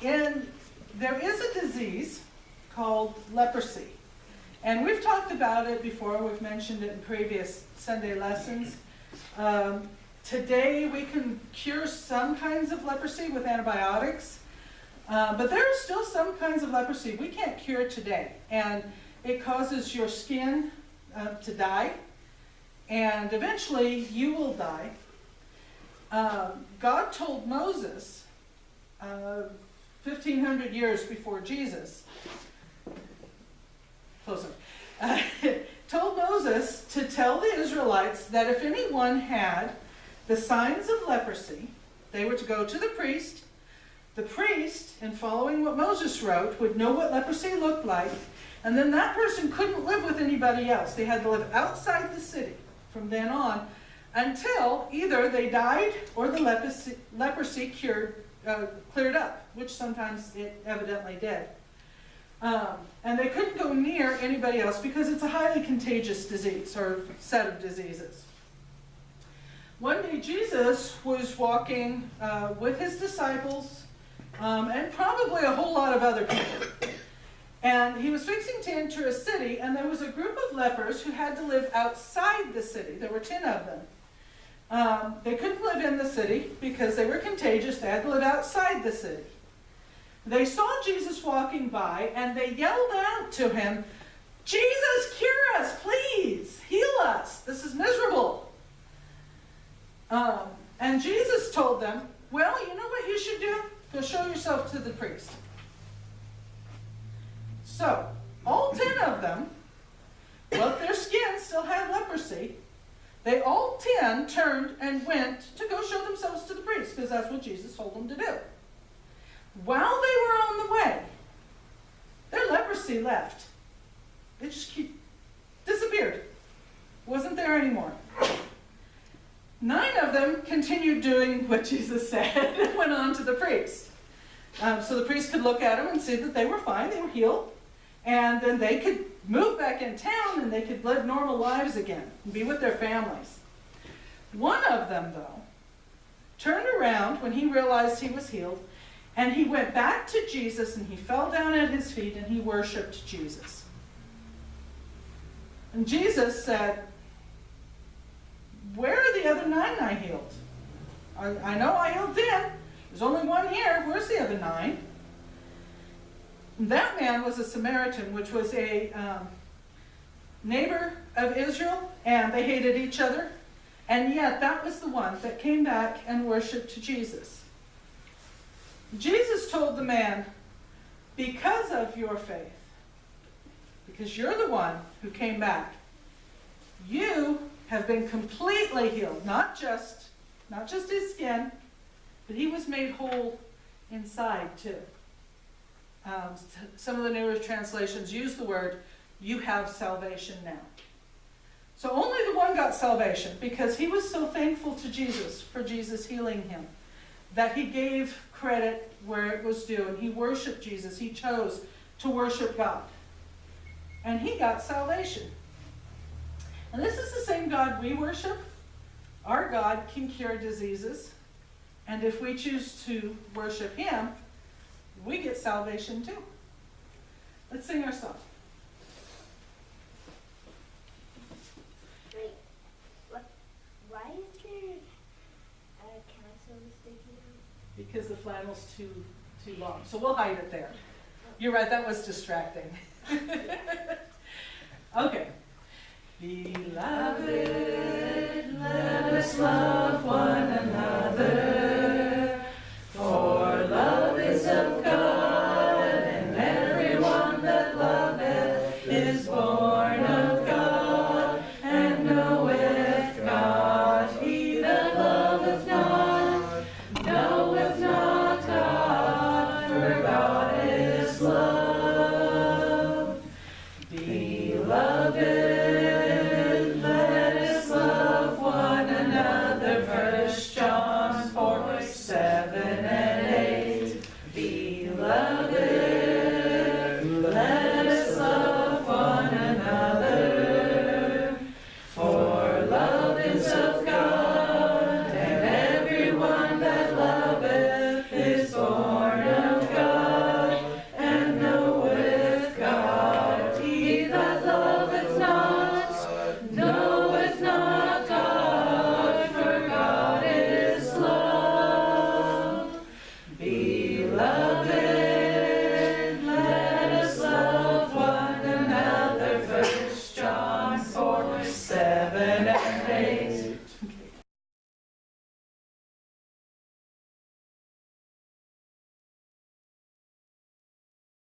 There is a disease called leprosy. And we've talked about it before. We've mentioned it in previous Sunday lessons. Today we can cure some kinds of leprosy with antibiotics. But there are still some kinds of leprosy we can't cure today. And it causes your skin to die. And eventually you will die. God told Moses 1,500 years before Jesus, closer, told Moses to tell the Israelites that if anyone had the signs of leprosy, they were to go to the priest. The priest, in following what Moses wrote, would know what leprosy looked like, and then that person couldn't live with anybody else. They had to live outside the city from then on until either they died or the leprosy cleared up, which sometimes it evidently did. And they couldn't go near anybody else because it's a highly contagious disease or set of diseases. One day Jesus was walking with his disciples and probably a whole lot of other people. And he was fixing to enter a city, and there was a group of lepers who had to live outside the city. There were 10 of them. They couldn't live in the city because they were contagious. They had to live outside the city. They saw Jesus walking by, and they yelled out to him, "Jesus, cure us, please! Heal us! This is miserable!" And Jesus told them, "Well, you know what you should do? Go show yourself to the priest." So, all 10 of them, well, their skin still had leprosy. They all 10 turned and went to go show themselves to the priest, because that's what Jesus told them to do. While they were on the way, their leprosy left. It just disappeared. Wasn't there anymore. 9 of them continued doing what Jesus said and went on to the priest. So the priest could look at them and see that they were fine, they were healed, and then they could move back in town and they could live normal lives again and be with their families. One of them, though, turned around when he realized he was healed, and he went back to Jesus and he fell down at his feet and he worshiped Jesus. And Jesus said, "Where are the other 9 I healed? I know I healed 10. There's only one here. Where's the other 9? That man was a Samaritan, which was a neighbor of Israel, and they hated each other. And yet that was the one that came back and worshiped Jesus. Jesus told the man, "Because of your faith, because you're the one who came back, you have been completely healed." Not just his skin, but he was made whole inside too. Some of the newer translations use the word, "You have salvation now." So only the one got salvation because he was so thankful to Jesus for Jesus healing him that he gave credit where it was due, and he worshiped Jesus. He chose to worship God. And he got salvation. And this is the same God we worship. Our God can cure diseases. And if we choose to worship him, we get salvation too. Let's sing our song. Wait, why is there a castle sticking out? Because the flannel's too long. So we'll hide it there. You're right, that was distracting. Okay. Beloved, let us love one another.